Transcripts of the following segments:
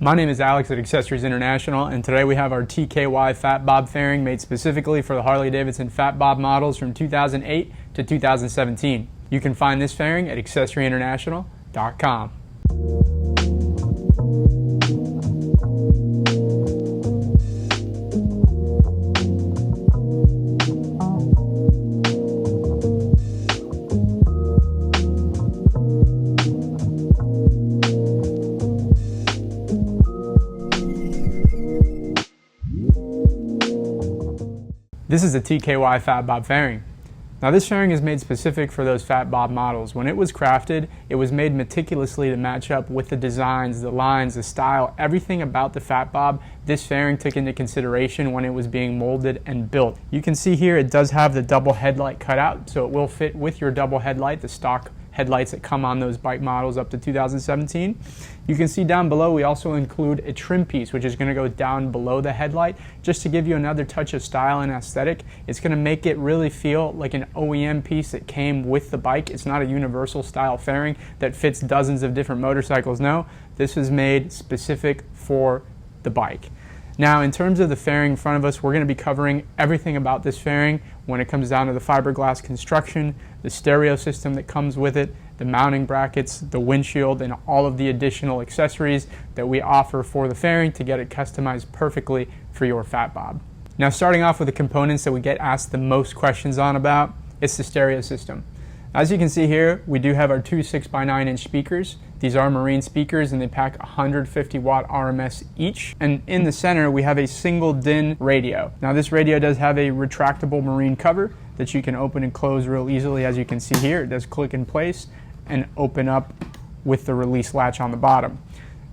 My name is Alex at Accessories International, and today we have our TKY Fat Bob fairing made specifically for the Harley-Davidson Fat Bob models from 2008 to 2017. You can find this fairing at accessoryinternational.com. This is a TKY Fat Bob fairing. Now this fairing is made specific for those Fat Bob models. When it was crafted, it was made meticulously to match up with the designs, the lines, the style, everything about the Fat Bob. This fairing took into consideration when it was being molded and built. You can see here it does have the double headlight cutout, so it will fit with your double headlight, the stock headlights that come on those bike models up to 2017. You can see down below we also include a trim piece which is going to go down below the headlight just to give you another touch of style and aesthetic. It's going to make it really feel like an OEM piece that came with the bike. It's not a universal style fairing that fits dozens of different motorcycles. No, this is made specific for the bike. Now, in terms of the fairing in front of us, we're going to be covering everything about this fairing when it comes down to the fiberglass construction, the stereo system that comes with it, the mounting brackets, the windshield, and all of the additional accessories that we offer for the fairing to get it customized perfectly for your Fat Bob. Now, starting off with the components that we get asked the most questions on about, it's the stereo system. As you can see here, we do have our two 6x9-inch speakers. These are marine speakers and they pack 150 watt RMS each. And in the center, we have a single DIN radio. Now this radio does have a retractable marine cover that you can open and close real easily. As you can see here, it does click in place and open up with the release latch on the bottom.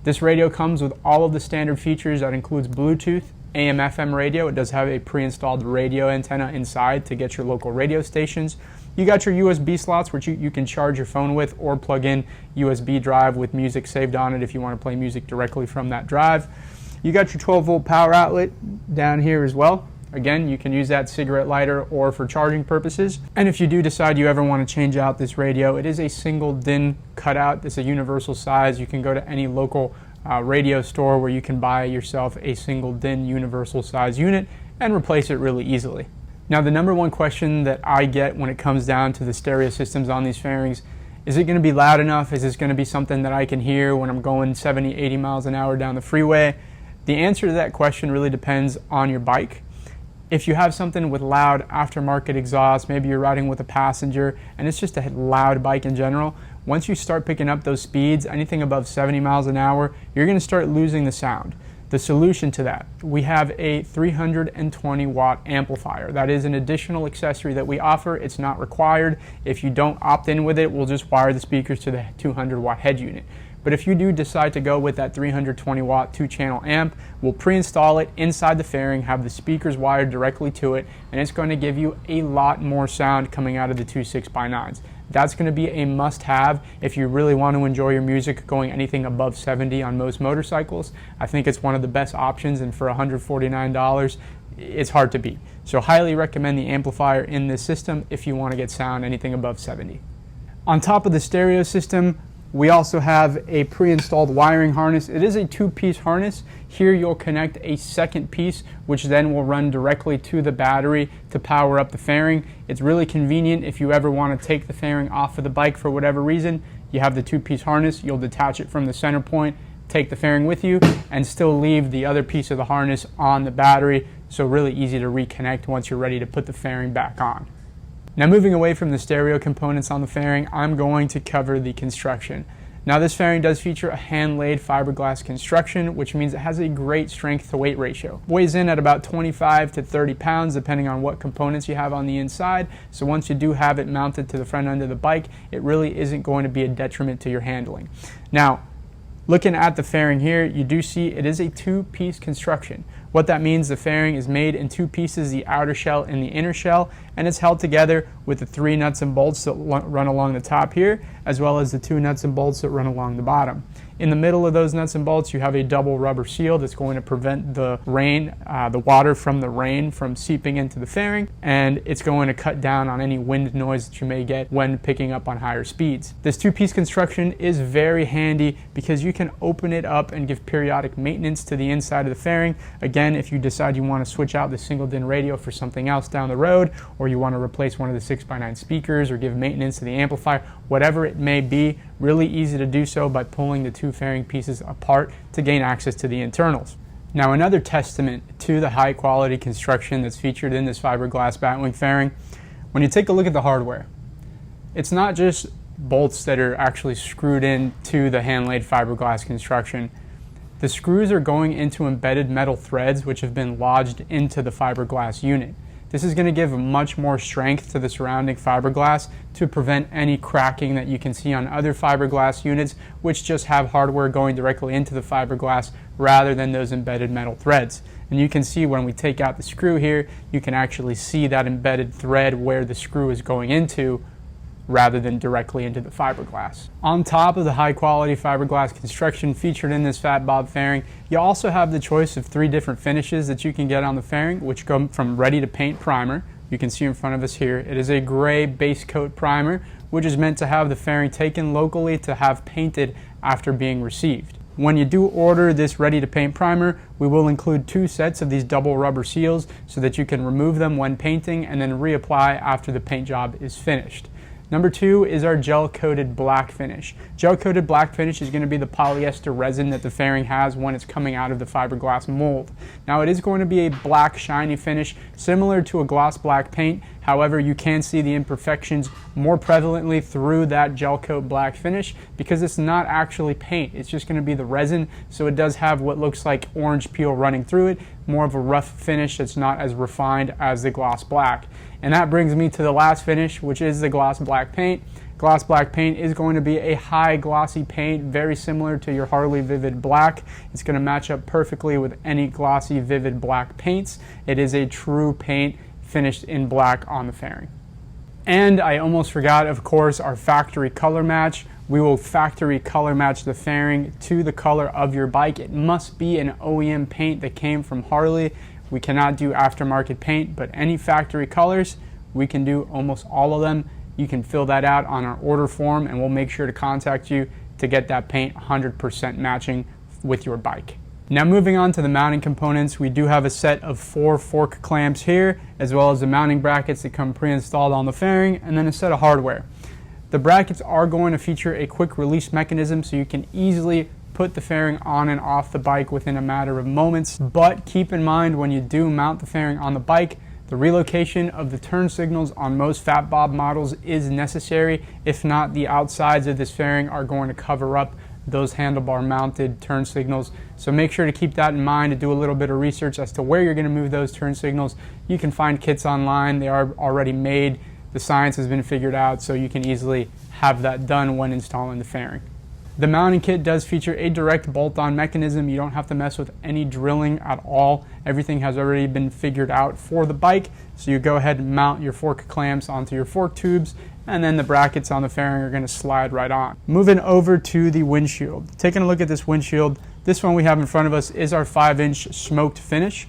This radio comes with all of the standard features. That includes Bluetooth, AM/FM radio. It does have a pre-installed radio antenna inside to get your local radio stations. You got your USB slots which you can charge your phone with or plug in USB drive with music saved on it if you want to play music directly from that drive. You got your 12-volt power outlet down here as well. Again, you can use that cigarette lighter or for charging purposes. And if you do decide you ever want to change out this radio, it is a single DIN cutout. It's a universal size. You can go to any local radio store where you can buy yourself a single DIN universal size unit and replace it really easily. Now, the number one question that I get when it comes down to the stereo systems on these fairings, is it going to be loud enough? Is this going to be something that I can hear when I'm going 70, 80 miles an hour down the freeway? The answer to that question really depends on your bike. If you have something with loud aftermarket exhaust, maybe you're riding with a passenger and it's just a loud bike in general, once you start picking up those speeds, anything above 70 miles an hour, you're going to start losing the sound. The solution to that, we have a 320 watt amplifier. That is an additional accessory that we offer. It's not required. If you don't opt in with it, we'll just wire the speakers to the 200 watt head unit. But if you do decide to go with that 320 watt 2-channel amp, we'll pre-install it inside the fairing, have the speakers wired directly to it, and it's going to give you a lot more sound coming out of the two 6x9s. That's going to be a must-have if you really want to enjoy your music going anything above 70 on most motorcycles. I think it's one of the best options, and for $149, it's hard to beat. So highly recommend the amplifier in this system if you want to get sound anything above 70. On top of the stereo system, we also have a pre-installed wiring harness. It is a two-piece harness. Here you'll connect a second piece, which then will run directly to the battery to power up the fairing. It's really convenient if you ever want to take the fairing off of the bike for whatever reason. You have the two-piece harness, you'll detach it from the center point, take the fairing with you, and still leave the other piece of the harness on the battery. So really easy to reconnect once you're ready to put the fairing back on. Now, moving away from the stereo components on the fairing, I'm going to cover the construction. Now, this fairing does feature a hand-laid fiberglass construction, which means it has a great strength to weight ratio. Weighs in at about 25 to 30 pounds, depending on what components you have on the inside. So once you do have it mounted to the front end of the bike, it really isn't going to be a detriment to your handling. Now, looking at the fairing here, you do see it is a two-piece construction. What that means, the fairing is made in two pieces, the outer shell and the inner shell, and it's held together with the 3 nuts and bolts that run along the top here, as well as the 2 nuts and bolts that run along the bottom. In the middle of those nuts and bolts, you have a double rubber seal that's going to prevent the rain, the water from the rain from seeping into the fairing, and it's going to cut down on any wind noise that you may get when picking up on higher speeds. This two-piece construction is very handy because you can open it up and give periodic maintenance to the inside of the fairing. Again, if you decide you want to switch out the single DIN radio for something else down the road, or you want to replace one of the 6x9 speakers or give maintenance to the amplifier, whatever it may be, really easy to do so by pulling the two fairing pieces apart to gain access to the internals. Now, another testament to the high quality construction that's featured in this fiberglass Batwing fairing, when you take a look at the hardware, it's not just bolts that are actually screwed in to the hand-laid fiberglass construction. The screws are going into embedded metal threads which have been lodged into the fiberglass unit. This is going to give much more strength to the surrounding fiberglass to prevent any cracking that you can see on other fiberglass units which just have hardware going directly into the fiberglass rather than those embedded metal threads. And you can see when we take out the screw here, you can actually see that embedded thread where the screw is going into rather than directly into the fiberglass. On top of the high quality fiberglass construction featured in this Fat Bob fairing, you also have the choice of 3 different finishes that you can get on the fairing, which come from ready to paint primer. You can see in front of us here, it is a gray base coat primer, which is meant to have the fairing taken locally to have painted after being received. When you do order this ready to paint primer, we will include 2 sets of these double rubber seals so that you can remove them when painting and then reapply after the paint job is finished. Number 2 is our gel-coated black finish. Gel-coated black finish is going to be the polyester resin that the fairing has when it's coming out of the fiberglass mold. Now, it is going to be a black shiny finish similar to a gloss black paint. However, you can see the imperfections more prevalently through that gel coat black finish because it's not actually paint. It's just going to be the resin, so it does have what looks like orange peel running through it, more of a rough finish that's not as refined as the gloss black. And that brings me to the last finish, which is the gloss black paint. Gloss black paint is going to be a high glossy paint, very similar to your Harley Vivid Black. It's going to match up perfectly with any glossy Vivid Black paints. It is a true paint finished in black on the fairing. And I almost forgot, of course, our factory color match. We will factory color match the fairing to the color of your bike. It must be an OEM paint that came from Harley. We cannot do aftermarket paint, but any factory colors, we can do almost all of them. You can fill that out on our order form and we'll make sure to contact you to get that paint 100% matching with your bike. Now, moving on to the mounting components, we do have a set of 4 fork clamps here, as well as the mounting brackets that come pre-installed on the fairing, and then a set of hardware. The brackets are going to feature a quick release mechanism so you can easily put the fairing on and off the bike within a matter of moments, but keep in mind when you do mount the fairing on the bike, the relocation of the turn signals on most Fat Bob models is necessary. If not, the outsides of this fairing are going to cover up those handlebar mounted turn signals. So make sure to keep that in mind, to do a little bit of research as to where you're going to move those turn signals. You can find kits online, they are already made. The science has been figured out, so you can easily have that done when installing the fairing. The mounting kit does feature a direct bolt-on mechanism. You don't have to mess with any drilling at all. Everything has already been figured out for the bike. So you go ahead and mount your fork clamps onto your fork tubes, and then the brackets on the fairing are going to slide right on. Moving over to the windshield. Taking a look at this windshield, this one we have in front of us is our 5-inch smoked finish.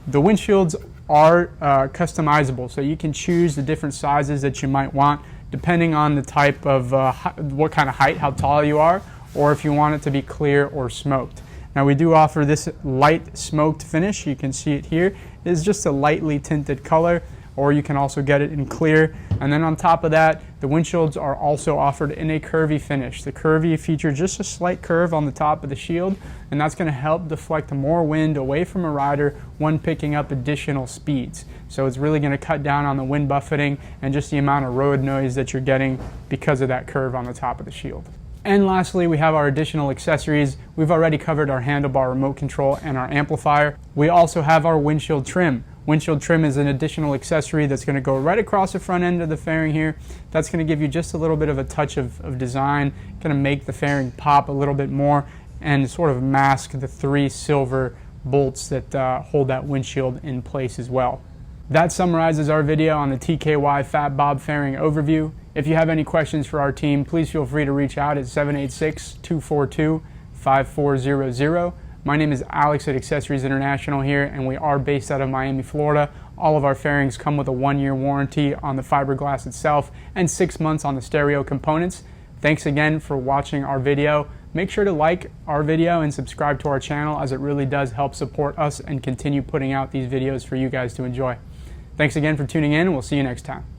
The windshields are customizable, so you can choose the different sizes that you might want depending on the type of what kind of height, how tall you are, or if you want it to be clear or smoked. Now, we do offer this light smoked finish. You can see it here. It is just a lightly tinted color, or you can also get it in clear. And then on top of that, the windshields are also offered in a curvy finish. The curvy features just a slight curve on the top of the shield, and that's going to help deflect more wind away from a rider when picking up additional speeds. So it's really going to cut down on the wind buffeting and just the amount of road noise that you're getting because of that curve on the top of the shield. And lastly, we have our additional accessories. We've already covered our handlebar remote control and our amplifier. We also have our windshield trim. Windshield trim is an additional accessory that's going to go right across the front end of the fairing here. That's going to give you just a little bit of a touch of design, going to make the fairing pop a little bit more and sort of mask the 3 silver bolts that hold that windshield in place as well. That summarizes our video on the TKY Fat Bob fairing overview. If you have any questions for our team, please feel free to reach out at 786-242-9999. 5400. My name is Alex at Accessories International here, and we are based out of Miami, Florida. All of our fairings come with a 1-year warranty on the fiberglass itself and 6 months on the stereo components. Thanks again for watching our video. Make sure to like our video and subscribe to our channel, as it really does help support us and continue putting out these videos for you guys to enjoy. Thanks again for tuning in, and we'll see you next time.